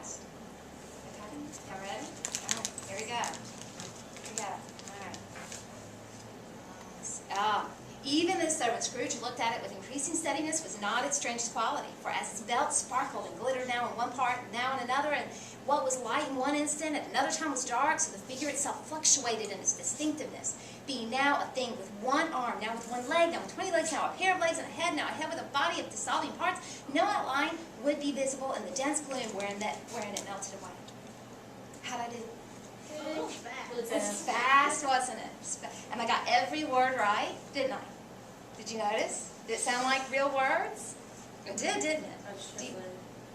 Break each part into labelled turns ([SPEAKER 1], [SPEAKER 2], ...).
[SPEAKER 1] fast. Okay, y'all ready? All right, here we go. Here we go. All right. Even as though when Scrooge looked at it with increasing steadiness was not its strangest quality, for as its belt sparkled and glittered now in one part and now in another, and what was light in one instant at another time was dark, so the figure itself fluctuated in its distinctiveness, being now a thing with one arm, now with one leg, now with 20 legs, now a pair of legs and a head, now a head with a body of dissolving parts. No outline would be visible in the dense gloom wherein it melted away. How'd I do?
[SPEAKER 2] Good.
[SPEAKER 1] It was fast, wasn't it? And I got every word right, didn't I? Did you notice? Did it sound like real words? It did, didn't it?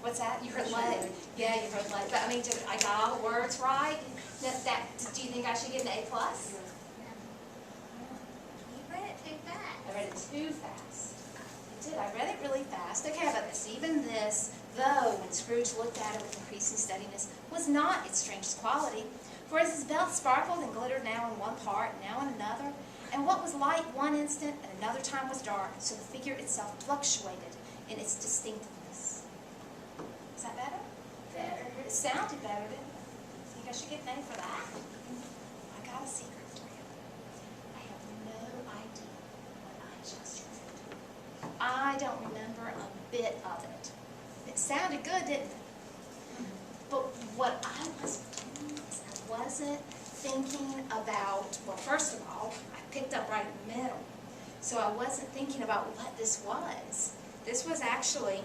[SPEAKER 1] What's that? You heard leg. Yeah, you heard leg. But I mean, I got all the words right. Do you think I should get an A+?
[SPEAKER 2] You read it too fast.
[SPEAKER 1] I read it too fast. I did. I read it really fast. Okay, how about this? Even this, though, when Scrooge looked at it with increasing steadiness, was not its strangest quality. For as his belt sparkled and glittered now in one part, now in another, and what was light one instant and another time was dark, so the figure itself fluctuated in its distinctiveness. Is that better?
[SPEAKER 2] Better.
[SPEAKER 1] It sounded better, didn't it? Think I should get an A for that? I got a secret for you. I have no idea what I just read. I don't remember a bit of it. It sounded good, didn't it? But what I wasn't doing is I wasn't thinking about, well, first of all, I picked up right in the middle. So I wasn't thinking about what this was. This was actually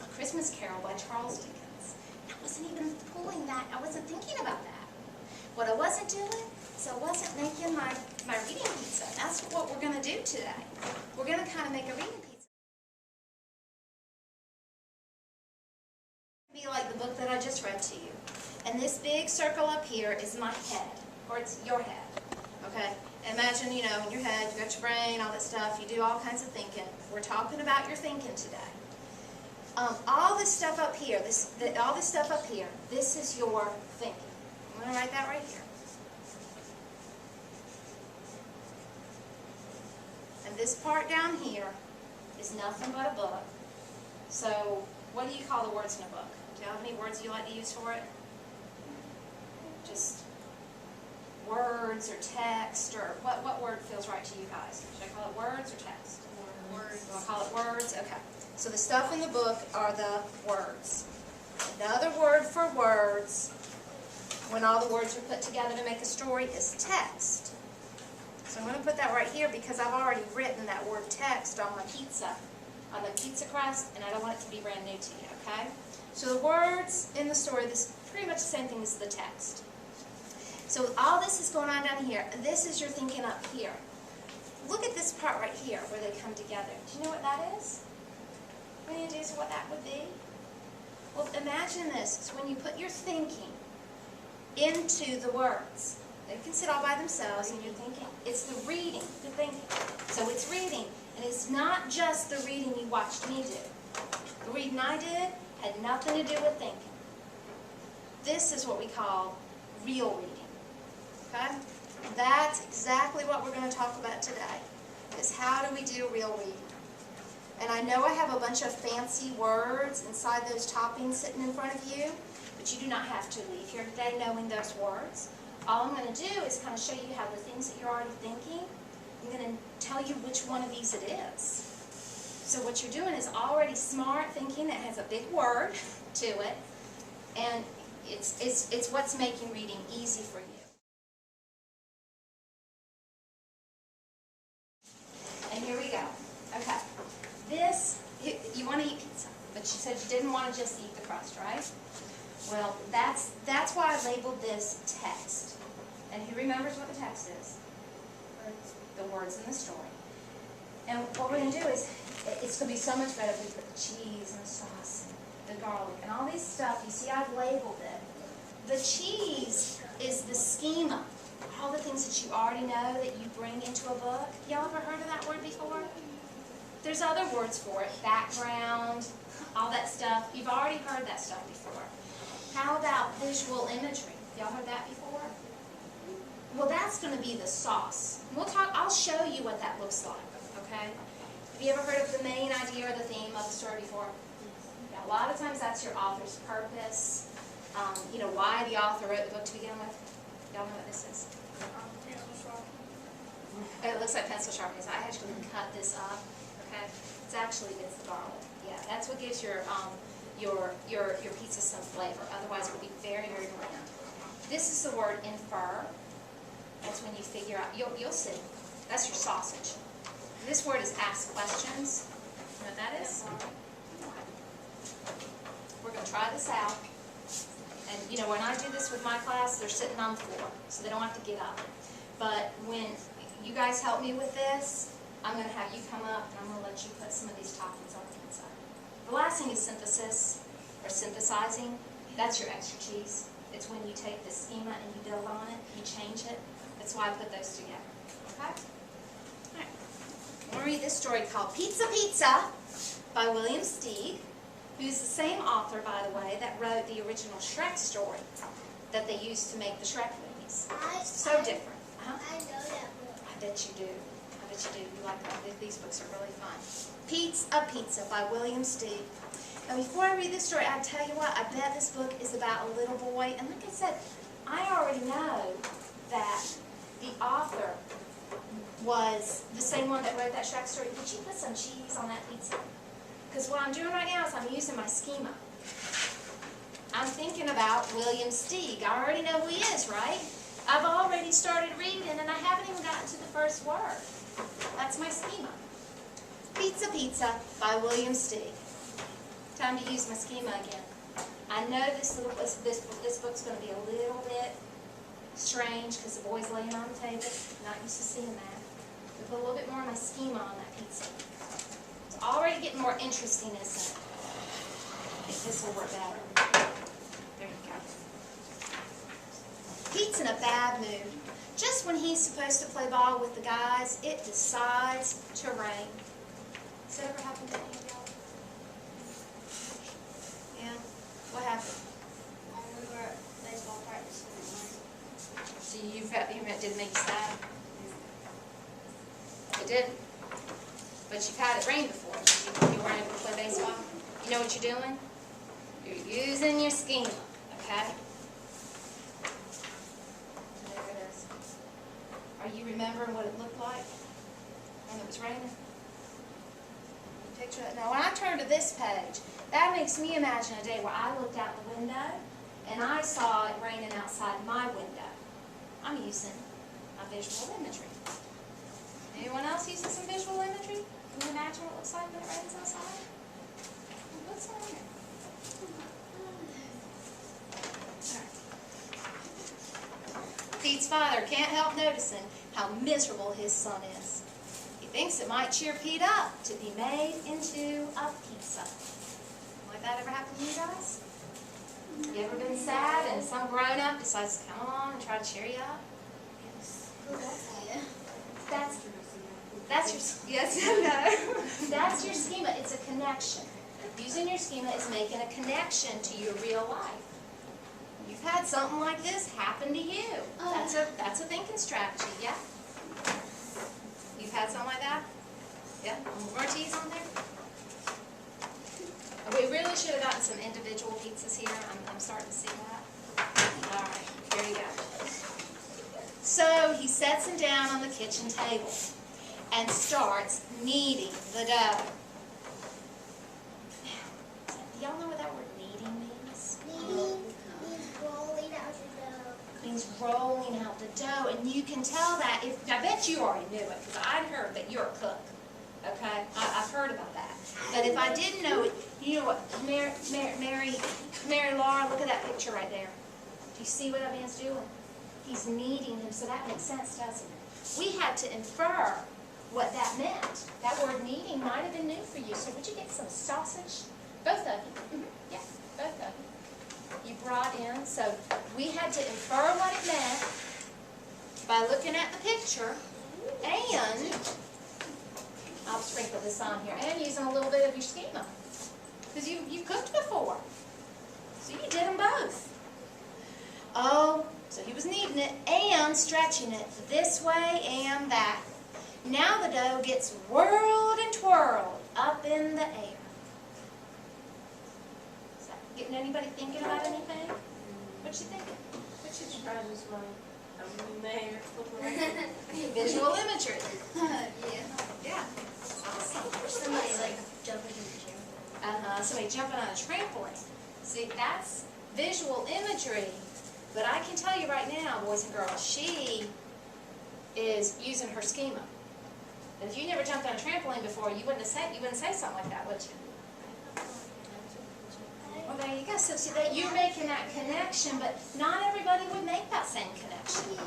[SPEAKER 1] A Christmas Carol by Charles Dickens. I wasn't even pulling that. I wasn't thinking about that. What I wasn't doing is I wasn't making my reading pizza. That's what we're going to do today. We're going to kind of make a reading pizza. Be like the book that I just read to you. And this big circle up here is my head, or it's your head, okay? Imagine, you know, in your head, you got your brain, all that stuff, you do all kinds of thinking. We're talking about your thinking today. All this stuff up here, all this stuff up here, this is your thinking. I'm going to write that right here. And this part down here is nothing but a book. So, what do you call the words in a book? Do you have any words you like to use for it? Just words or text, or what word feels right to you guys? Should I call it words or text?
[SPEAKER 2] Words.
[SPEAKER 1] I'll call it words? Okay. So the stuff in the book are the words. Another word for words, when all the words are put together to make a story, is text. So I'm going to put that right here because I've already written that word text on my pizza, on the pizza crust, and I don't want it to be brand new to you, okay? So the words in the story, this is pretty much the same thing as the text. So all this is going on down here. This is your thinking up here. Look at this part right here where they come together. Do you know what that is? Any ideas of what that would be? Well, imagine this. It's when you put your thinking into the words. They can sit all by themselves and you're thinking. It's the reading, the thinking. So it's reading. And it's not just the reading you watched me do. The reading I did had nothing to do with thinking. This is what we call real reading. Okay? That's exactly what we're going to talk about today, is how do we do real reading. And I know I have a bunch of fancy words inside those toppings sitting in front of you, but you do not have to leave here today knowing those words. All I'm going to do is kind of show you how the things that you're already thinking, I'm going to tell you which one of these it is. So what you're doing is already smart thinking that has a big word to it, and it's what's making reading easy for you. And here we go. Okay. This, you want to eat pizza, but you said you didn't want to just eat the crust, right? Well, that's why I labeled this text. And who remembers what the text is? The words in the story. And what we're going to do is, it's going to be so much better if we put the cheese and the sauce and the garlic and all this stuff. You see, I've labeled it. The cheese is the schema. All the things that you already know that you bring into a book. Y'all ever heard of that word before? There's other words for it. Background, all that stuff. You've already heard that stuff before. How about visual imagery? Y'all heard that before? Well, that's going to be the sauce. I'll show you what that looks like, okay? Have you ever heard of the main idea or the theme of the story before? Yeah, a lot of times that's your author's purpose. you know, why the author wrote the book to begin with. Y'all know what this is? It looks like pencil sharpening. I actually cut this up. Okay, it's the garlic. Yeah, that's what gives your pizza some flavor. Otherwise, it will be very, very bland. This is the word infer. That's when you figure out. You'll see. That's your sausage. This word is ask questions. You know what that is? We're going to try this out. And you know, when I do this with my class, they're sitting on the floor, so they don't have to get up. But when you guys help me with this, I'm going to have you come up and I'm going to let you put some of these toppings on the pizza. The last thing is synthesis, or synthesizing. That's your extra cheese. It's when you take the schema and you build on it, you change it. That's why I put those together. Okay? All right. I'm going to read this story called Pizza Pizza by William Steig, who's the same author, by the way, that wrote the original Shrek story that they used to make the Shrek movies. So different. Huh?
[SPEAKER 2] I know that book.
[SPEAKER 1] I bet you do. I bet you do. You like that. These books are really fun. Pizza Pizza by William Steig. Now, before I read this story, I tell you what, I bet this book is about a little boy. And like I said, I already know that the author was the same one that wrote that Shrek story. Did you put some cheese on that pizza? Because what I'm doing right now is I'm using my schema. I'm thinking about William Steig. I already know who he is, right? I've already started reading and I haven't even gotten to the first word. That's my schema. Pizza Pizza by William Steig. Time to use my schema again. I know this book's going to be a little bit strange because the boy's laying on the table. Not used to seeing that. But put a little bit more of my schema on that pizza. It's already getting more interesting, isn't it? I think this will work better. There you go. Pete's in a bad mood. Just when he's supposed to play ball with the guys, it decides to rain. Has that ever happened to any of y'all? Yeah? What happened?
[SPEAKER 2] I remember baseball practice when it rained.
[SPEAKER 1] So did it make you sad? It didn't. But you've had it rain before. You weren't able to play baseball. You know what you're doing? You're using your schema, okay? There it is. Are you remembering what it looked like when it was raining? Picture it. Now, when I turn to this page, that makes me imagine a day where I looked out the window and I saw it raining outside my window. I'm using my visual imagery. Anyone else using some visual imagery? Can you imagine what it looks like when it rains outside? What's on here? Right. Pete's father can't help noticing how miserable his son is. He thinks it might cheer Pete up to be made into a pizza. Like that ever happened to you guys? You ever been sad and some grown-up decides to come along and try to cheer you up?
[SPEAKER 2] Yes.
[SPEAKER 1] That's your, yes, I know. That's your schema. It's a connection. Using your schema is making a connection to your real life. You've had something like this happen to you. That's a thinking strategy, yeah? You've had something like that? Yeah? More cheese on there? We really should have gotten some individual pizzas here. I'm starting to see that. All right, here you go. So he sets him down on the kitchen table and starts kneading the dough. Do y'all know what that word kneading means?
[SPEAKER 2] Kneading means rolling out the dough.
[SPEAKER 1] It means rolling out the dough, and you can tell that I bet you already knew it because I'd heard that you're a cook. Okay, I've heard about that. But if I didn't know it, you know what, Mary Laura, look at that picture right there. Do you see what that man's doing? He's kneading him, so that makes sense, doesn't it? We had to infer what that meant. That word kneading might have been new for you. So would you get some sausage? Both of you. Yeah, both of you. You brought in, so we had to infer what it meant by looking at the picture, and I'll sprinkle this on here, and using a little bit of your schema. Because you cooked before. So you did them both. Oh, so he was kneading it and stretching it this way and that. Now the dough gets whirled and twirled up in the air. Is that getting anybody thinking about anything? What you thinking?
[SPEAKER 3] What you try this one? I'm there.
[SPEAKER 1] Visual imagery.
[SPEAKER 2] Yeah.
[SPEAKER 1] Yeah. Awesome.
[SPEAKER 2] Or somebody like jumping in the gym.
[SPEAKER 1] Somebody jumping on a trampoline. See, that's visual imagery. But I can tell you right now, boys and girls, she is using her schema. And if you never jumped on a trampoline before, you wouldn't say something like that, would you? Well, there you go. So see that you're making that connection, but not everybody would make that same connection.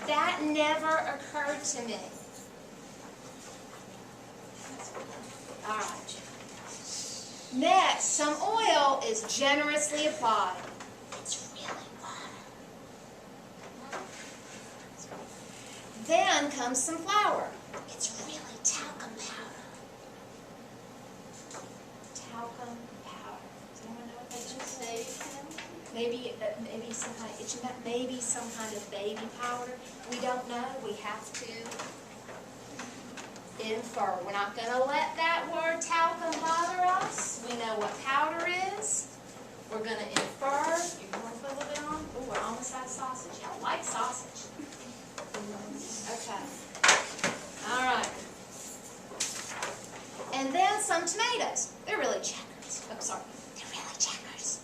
[SPEAKER 1] That never occurred to me. All right. Next, some oil is generously applied. It's really water. Then comes some flour. It's really talcum powder. Talcum powder. Does anyone know what that is? Maybe some kind of baby powder. We don't know. We have to infer. We're not going to let that word talcum bother us. We know what powder is. We're going to infer. You're going to put a little bit on. Oh, we're almost out of sausage. I like sausage. Okay. All right. And then some tomatoes. They're really checkers. Oh, sorry. They're really checkers.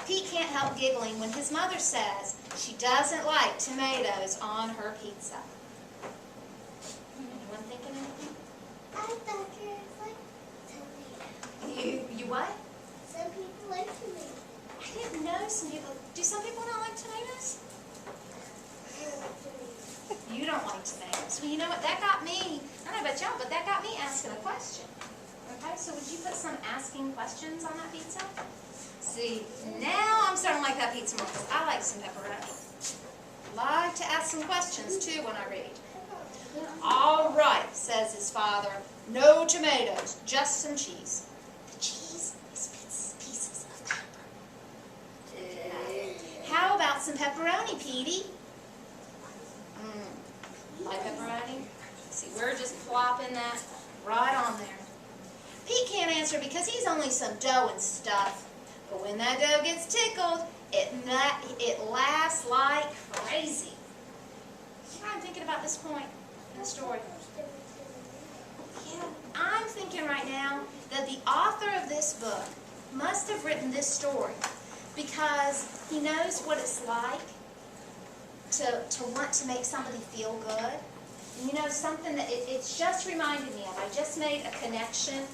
[SPEAKER 1] Pete can't help giggling when his mother says she doesn't like tomatoes on her pizza. Anyone thinking anything?
[SPEAKER 2] I thought you like tomatoes.
[SPEAKER 1] You what?
[SPEAKER 2] Some people like tomatoes.
[SPEAKER 1] I didn't know some people. Do some people not like tomatoes?
[SPEAKER 2] I like tomatoes.
[SPEAKER 1] You don't like tomatoes. Well, you know what? That got me. I don't know about y'all, but that got me asking a question. Okay, so would you put some asking questions on that pizza? See, now I'm starting to like that pizza more because I like some pepperoni. Like to ask some questions too when I read. All right, says his father. No tomatoes, just some cheese. The cheese is pieces of pepper. How about some pepperoni, Petey? Like pepperoni? See, we're just plopping that right on there. Pete can't answer because he's only some dough and stuff. But when that dough gets tickled, it laughs like crazy. You know what I'm thinking about this point in the story? Yeah, I'm thinking right now that the author of this book must have written this story because he knows what it's like to want to make somebody feel good. And you know, something that it's just reminded me of. I just made a connection.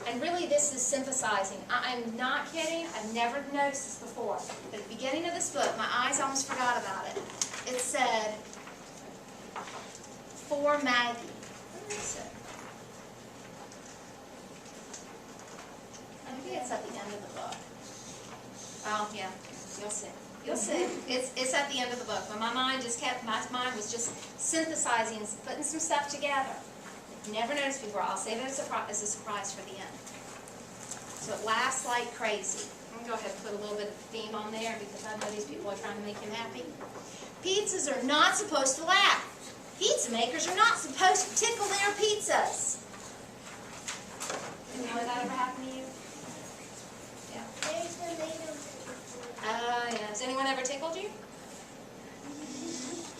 [SPEAKER 1] And really this is synthesizing. I'm not kidding. I've never noticed this before. But at the beginning of this book, my eyes almost forgot about it. It said, for Maggie. Where is it? Maybe it's at the end of the book. Oh, yeah. You'll see. You'll see. It's at the end of the book. But my mind was just synthesizing and putting some stuff together. Never noticed before. I'll save it as a surprise for the end. So it laughs like crazy. I'm going to go ahead and put a little bit of theme on there because I know these people are trying to make him happy. Pizzas are not supposed to laugh. Pizza makers are not supposed to tickle their pizzas. You know that ever happened to you? Yeah.
[SPEAKER 2] There's tomatoes.
[SPEAKER 1] Yeah. Has anyone ever tickled you?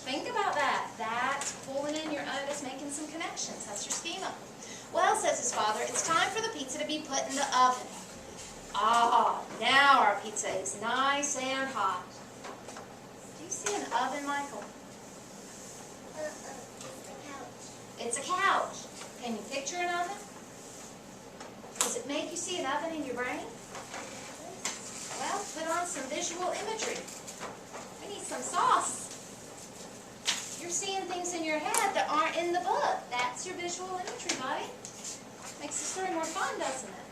[SPEAKER 1] Think about that. That's pulling in your own, that's making some connections. That's your schema. Well, says his father, it's time for the pizza to be put in the oven. Ah, now our pizza is nice and hot. Do you see an oven, Michael? It's a couch. Can you picture an oven? Does it make you see an oven in your brain? Well, put on some visual imagery. We need some sauce. You're seeing things in your head that aren't in the book. That's your visual imagery, buddy. Makes the story more fun, doesn't it?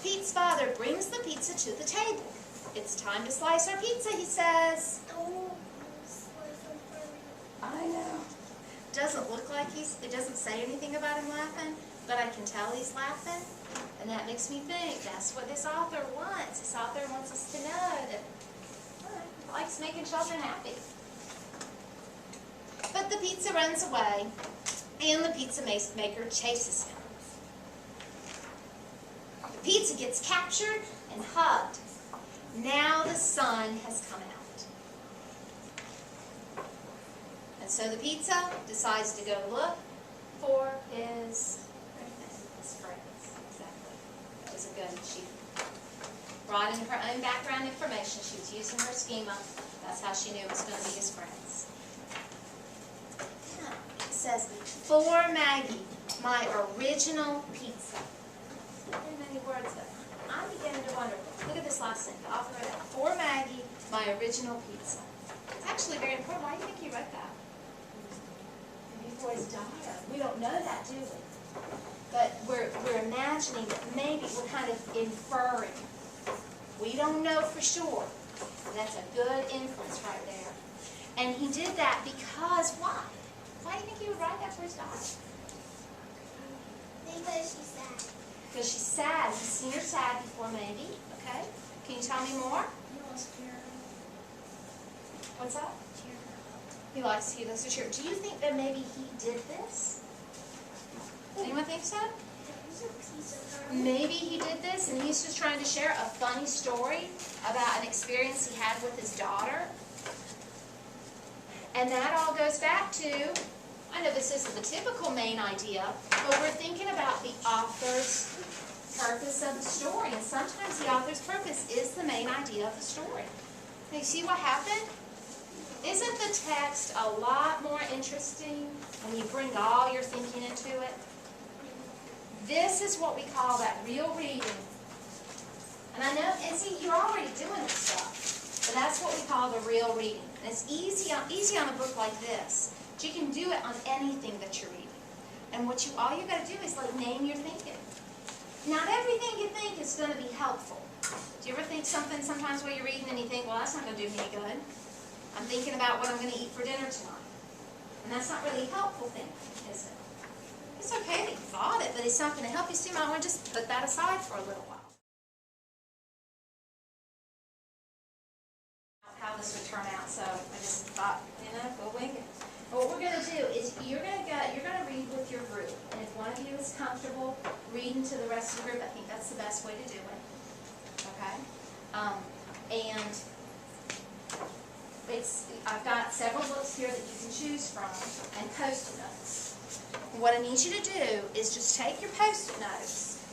[SPEAKER 1] Pete's father brings the pizza to the table. It's time to slice our pizza, he says. I know. Doesn't look like it doesn't say anything about him laughing, but I can tell he's laughing. And that makes me think that's what this author wants. This author wants us to know that he likes making children happy. But the pizza runs away, and the pizza maker chases him. The pizza gets captured and hugged. Now the sun has come out. And so the pizza decides to go look for his friends. Exactly. That was a good. She brought in her own background information. She was using her schema. That's how she knew it was going to be his friends. Yeah. It says, for Maggie, my original pizza. Very many words there. I'm beginning to wonder. Look at this last thing. The author wrote that. For Maggie, my original pizza. It's actually very important. Why do you think he wrote that? For his daughter. We don't know that, do we? But we're imagining that maybe we're kind of inferring. We don't know for sure. That's a good inference right there. And he did that because why? Why do you think he would write that for his daughter?
[SPEAKER 2] Because she's sad.
[SPEAKER 1] Because she's sad. He's seen her sad before, maybe. Okay? Can you tell me more?
[SPEAKER 2] He wants to cheer her up.
[SPEAKER 1] What's that?
[SPEAKER 2] Cheer her up.
[SPEAKER 1] He likes to cheer. Do you think that maybe he did this? Anyone think so? Maybe he did this and he's just trying to share a funny story about an experience he had with his daughter. And that all goes back to, I know this isn't the typical main idea, but we're thinking about the author's purpose of the story. And sometimes the author's purpose is the main idea of the story. Now, you see what happened? Isn't the text a lot more interesting when you bring all your thinking into it? This is what we call that real reading. And I know, and see, you're already doing this stuff, but that's what we call the real reading. And it's easy on a book like this, but you can do it on anything that you're reading. And all you got to do is like name your thinking. Not everything you think is going to be helpful. Do you ever think something sometimes while you're reading and you think, well, that's not going to do me any good? I'm thinking about what I'm going to eat for dinner tonight. And that's not really helpful thinking, is it? It's okay that you thought it, but it's not going to help you. So you might want to just put that aside for a little while. How this would turn out, so I just thought, go wing it. But what we're going to do is you're going to read with your group, and if one of you is comfortable reading to the rest of the group, I think that's the best way to do it. Okay, and I've got several books here that you can choose from, and Post-it notes. What I need you to do is just take your Post-it notes.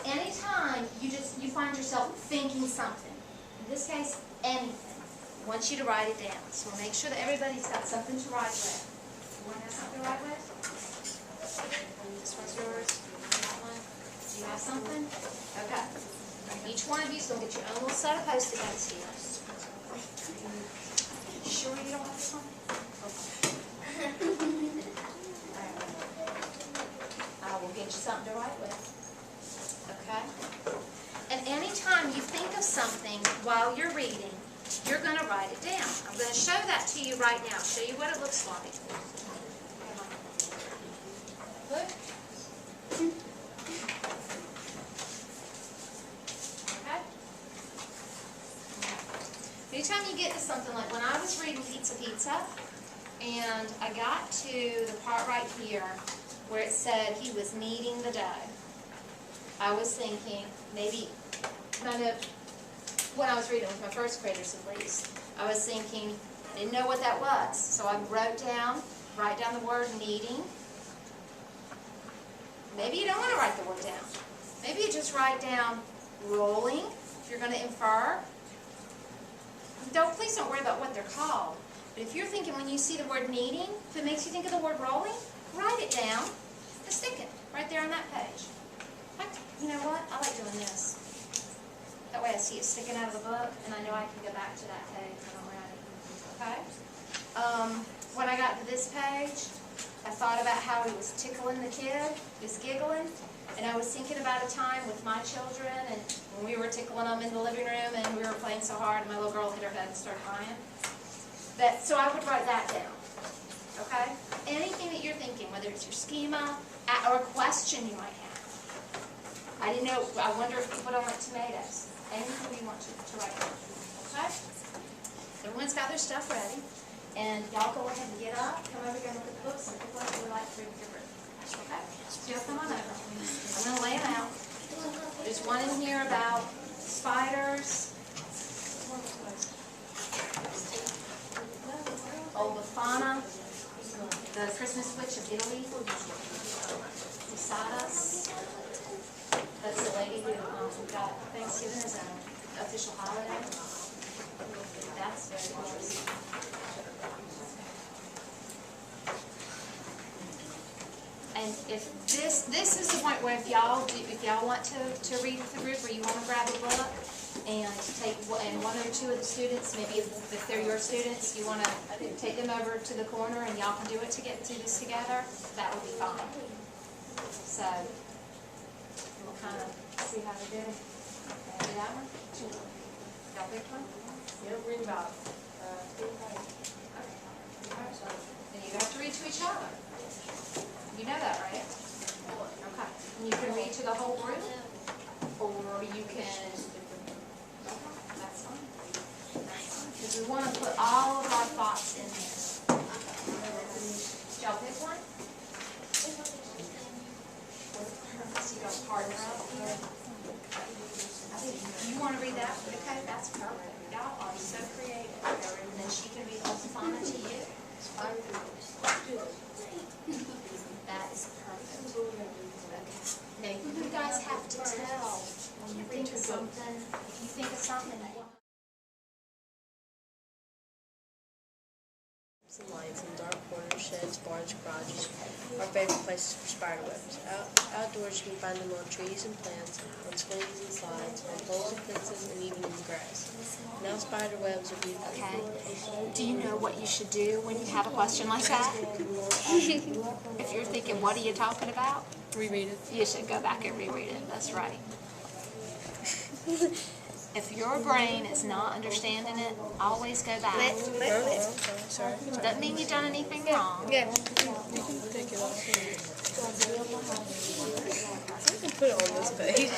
[SPEAKER 1] Anytime you find yourself thinking something, in this case, anything, I want you to write it down. So we'll make sure that everybody's got something to write with. You want to have something to write with? This one's yours. That one. Do you have something? Okay. Each one of you is going to get your own little set of Post-it notes here. Sure you don't have this one? I will get you something to write with. Okay? And anytime you think of something while you're reading, you're going to write it down. I'm going to show that to you right now. Show you what it looks like. Look. Okay? Anytime you get to something like when I was reading Pizza, and I got to the part right here where it said he was kneading the dough, I was thinking maybe kind of when I was reading with my first graders at least, I was thinking I didn't know what that was, so I write down the word kneading. Maybe you don't want to write the word down. Maybe you just write down rolling if you're going to infer. Please don't worry about what they're called. But if you're thinking when you see the word kneading, if it makes you think of the word rolling, write it down. Just stick it right there on that page. You know what? I like doing this. That way I see it sticking out of the book, and I know I can go back to that page when I'm ready. Okay? When I got to this page, I thought about how he was tickling the kid. He was giggling. And I was thinking about a time with my children, and when we were tickling them in the living room, and we were playing so hard, and my little girl hit her head and started crying. So I would write that down. Okay? Anything that you're thinking, whether it's your schema or a question you might have. I didn't know, I wonder if people don't like tomatoes. Anything you want to write down. Okay? Everyone's got their stuff ready. And y'all go ahead and get up, come over here and look at the books, and pick what you would like to read with your group. Okay? So you'll come on over. I'm going to lay them out. There's one in here about spiders. the Christmas Witch of Italy beside us. That's the lady who got Thanksgiving as an official holiday. That's very close. And if this is the point where if y'all want to read with the group, or you want to grab a book and one or two of the students, maybe if they're your students, you want to take them over to the corner and y'all can do this together, that would be fine. So we'll kind of see how they do. Do that one? Y'all pick one?
[SPEAKER 3] You'll read about,
[SPEAKER 1] Then you have to read to each other. You know that, right? Okay. And you can read to the whole group, or you can, that's fine. Because we want to put all of our thoughts in there. Did y'all pick one? So you don't partner up here. You want to read that? Okay, that's perfect. Y'all are so creative. And then she can read Hosanna to you. That is perfect. Okay. Now, you guys have to tell when you think of something, if you think of something that you want.
[SPEAKER 3] some lights in dark corners, sheds, barns, garages, our favorite places for spider webs. Outdoors you can find them on trees and plants, on swings and slides, on poles and fences, and even in the grass. Now spider webs are beautiful.
[SPEAKER 1] Okay. Do you know what you should do when you have a question like that? If you're thinking, what are you talking about?
[SPEAKER 3] Reread it.
[SPEAKER 1] You should go back and reread it. That's right. If your brain is not understanding it, always go back.
[SPEAKER 3] Sorry.
[SPEAKER 1] Doesn't mean you've done anything wrong.
[SPEAKER 3] Yeah. You can take it off. You can put it on this page.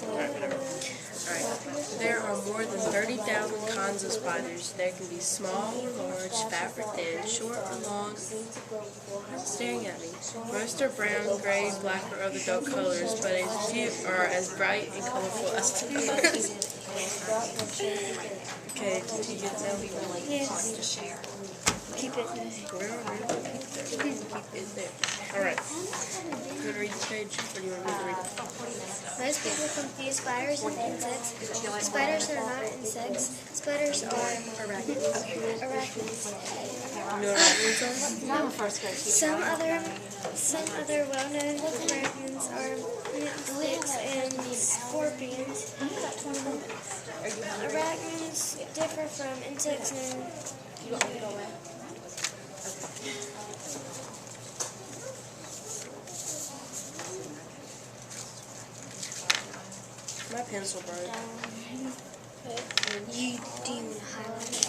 [SPEAKER 3] Alright, whatever. Alright. There are more than 30,000 kinds of spiders. There can be small or large, fat or thin, short or long. Who's staring at me? Most are brown, gray, black, or other dark colors, but a few are as bright and colorful as others. Okay, did you get that?
[SPEAKER 1] Yes. To share.
[SPEAKER 3] Keep it. Where are we? Keep it there. Alright. You want to read the page, or do you want me to read it?
[SPEAKER 2] Most people confuse spiders and insects. Spiders are not insects. Spiders are arachnids.
[SPEAKER 3] You know what arachnids are?
[SPEAKER 1] I'm a first grade teacher.
[SPEAKER 2] Some other well-known arachnids are insects and scorpions. Arachnids differ from insects and
[SPEAKER 3] My pencil broke.
[SPEAKER 2] do you want to highlight it?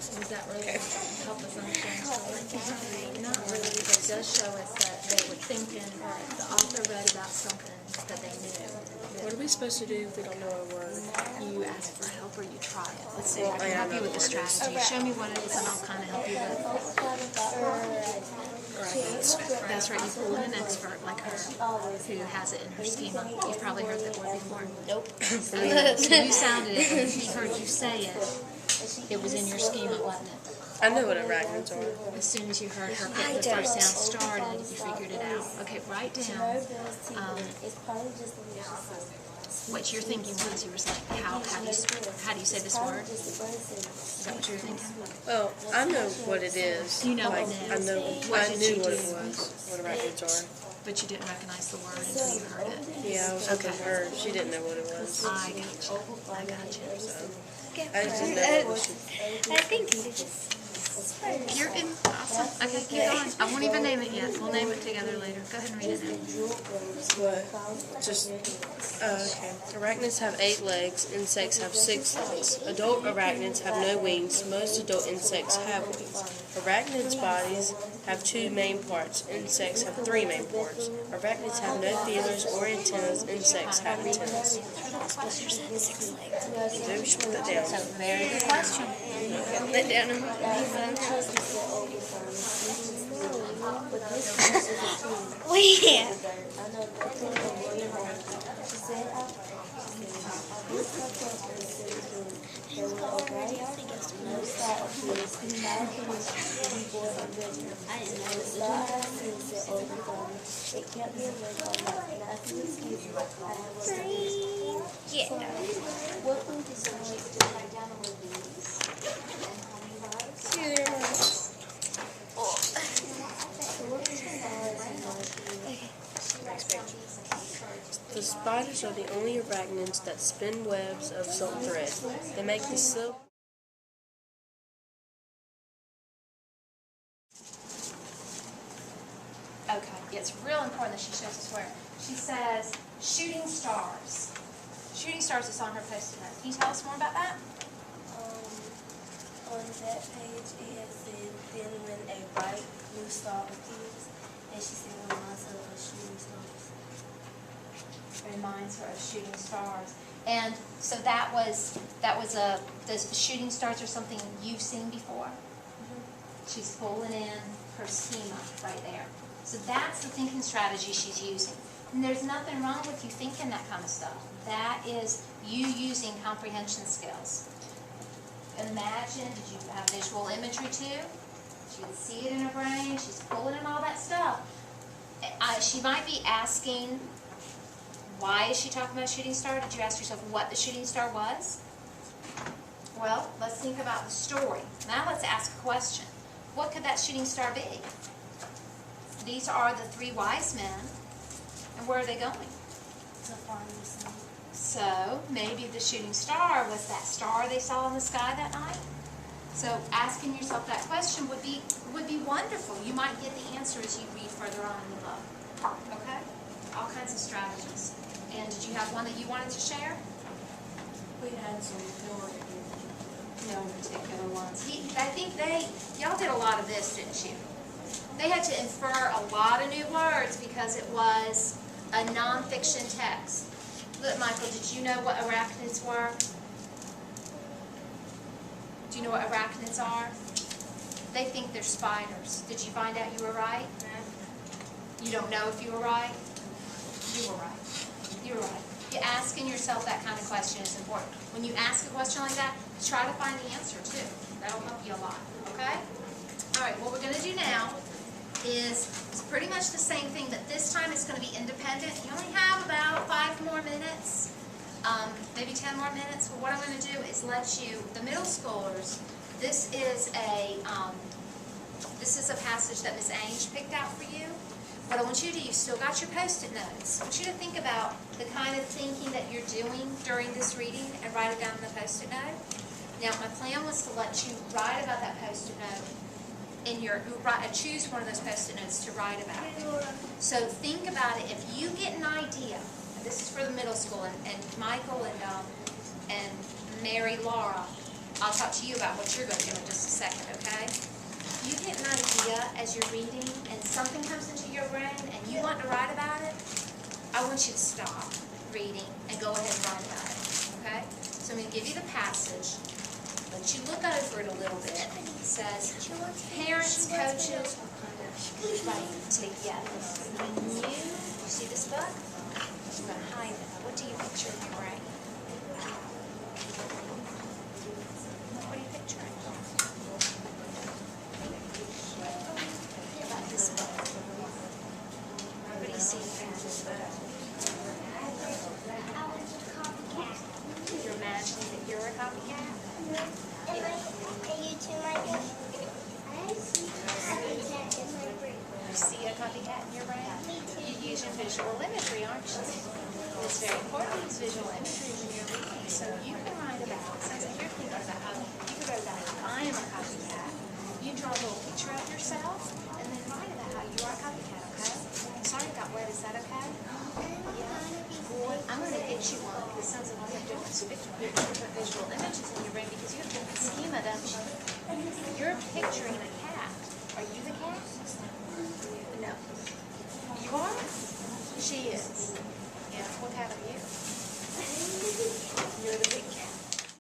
[SPEAKER 1] Does that really help us understand? Not really, but it does show us that they were thinking, the author read about something that they knew.
[SPEAKER 3] What are we supposed to do if we don't know a word?
[SPEAKER 1] You ask for help or you try it. Let's see, I can help you with the strategy. Show me what it is and I'll kind of help you with it. That's right, you pulled an expert like her who has it in her schema. You've probably heard that word before.
[SPEAKER 2] Nope.
[SPEAKER 1] So you sounded it, and she heard you say it. It was in your schema, wasn't it?
[SPEAKER 3] I know what arachnids are.
[SPEAKER 1] As soon as you heard her get the first sound started, you figured it out. Okay, write down what your thinking was. You were saying, how do you say this word? Is that what you were thinking?
[SPEAKER 3] Well, I know what it is.
[SPEAKER 1] You know
[SPEAKER 3] like,
[SPEAKER 1] what it is.
[SPEAKER 3] I
[SPEAKER 1] What did
[SPEAKER 3] knew
[SPEAKER 1] you
[SPEAKER 3] what
[SPEAKER 1] do?
[SPEAKER 3] it was, what arachnids are.
[SPEAKER 1] But you didn't recognize the word until you heard it.
[SPEAKER 3] Yeah, I was looking for her. She didn't know what it was.
[SPEAKER 1] I got you. I got you.
[SPEAKER 3] I just didn't know what she...
[SPEAKER 2] I think you just.
[SPEAKER 1] You're in. Awesome. Okay, keep going. I won't even name it yet. We'll name it together later. Go ahead and read it now.
[SPEAKER 3] What? Just... okay. Arachnids have 8 legs. Insects have 6 legs. Adult arachnids have no wings. Most adult insects have wings. Arachnids' bodies have 2 main parts. Insects have 3 main parts. Arachnids have no feelers or antennas. Insects have antennas. Maybe we should put that down.
[SPEAKER 1] Very good question.
[SPEAKER 2] Put that down. Wait.
[SPEAKER 3] The spiders are the only arachnids that spin webs of silk thread. They make the silk.
[SPEAKER 1] Okay, it's real important that she shows us where. She says shooting stars. Shooting stars is on her post-it note. Can you tell us more about that?
[SPEAKER 4] On that page, it has said, then when a bright blue star appears, and she said, reminds her of shooting stars.
[SPEAKER 1] Reminds her of shooting stars. And so that was the shooting stars are something you've seen before? She's pulling in her schema right there. So that's the thinking strategy she's using. And there's nothing wrong with you thinking that kind of stuff. That is you using comprehension skills. Imagine, did you have visual imagery too? She can see it in her brain. She's pulling in all that stuff. She might be asking, why is she talking about a shooting star? Did you ask yourself what the shooting star was? Well, let's think about the story. Now let's ask a question. What could that shooting star be? These are the three wise men. And where are they going?
[SPEAKER 4] To find the sun.
[SPEAKER 1] So maybe the shooting star was that star they saw in the sky that night. So asking yourself that question would be wonderful. You might get the answer as you read further on in the book. Okay? All kinds of strategies. And did you have one that you wanted to share?
[SPEAKER 4] We had some more.
[SPEAKER 1] No particular ones. I think y'all did a lot of this, didn't you? They had to infer a lot of new words because it was a nonfiction text. Look, Michael, did you know what arachnids were? Do you know what arachnids are? They think they're spiders. Did you find out you were right? You don't know if you were right? You were right. You were right. You asking yourself that kind of question is important. When you ask a question like that, try to find the answer too. That'll help you a lot, okay? All right, what we're going to do now is pretty much the same thing, but this time it's going to be independent. You only have about 5 more minutes, maybe 10 more minutes. But what I'm going to do is let you, the middle schoolers, this is a passage that Ms. Ainge picked out for you. What I want you to do, you still got your post-it notes. I want you to think about the kind of thinking that you're doing during this reading and write it down in the post-it note. Now, my plan was to let you write about that post-it note in your, choose one of those post-it notes to write about it. So think about it. If you get an idea, and this is for the middle school, and Michael and Mary Laura, I'll talk to you about what you're going to do in just a second, okay? You get an idea as you're reading and something comes into your brain and you want to write about it, I want you to stop reading and go ahead and write about it, okay? So I'm going to give you the passage, let you look over it a little bit. It says, parents, coaches, right, together. You see this book? I'm going to hide it. What do you picture in your brain? What are you picturing? This book. What do you see in this book? You're imagining that you're a copycat? You see a copycat in your brain? You're using visual imagery, aren't you? It's very important to use visual imagery when you're reading. So you can write about, sounds like you're thinking about how, you can write about how I am a copycat. You draw a little picture of yourself and then write about how you are a copycat, okay? Sorry it got wet, is that okay? Yeah. I'm going to get you one because it sounds like you have different visual images in your brain because you have different schema, don't you? You're picturing a cat. Are you the cat? No. You are? She is. Yeah. What cat are you?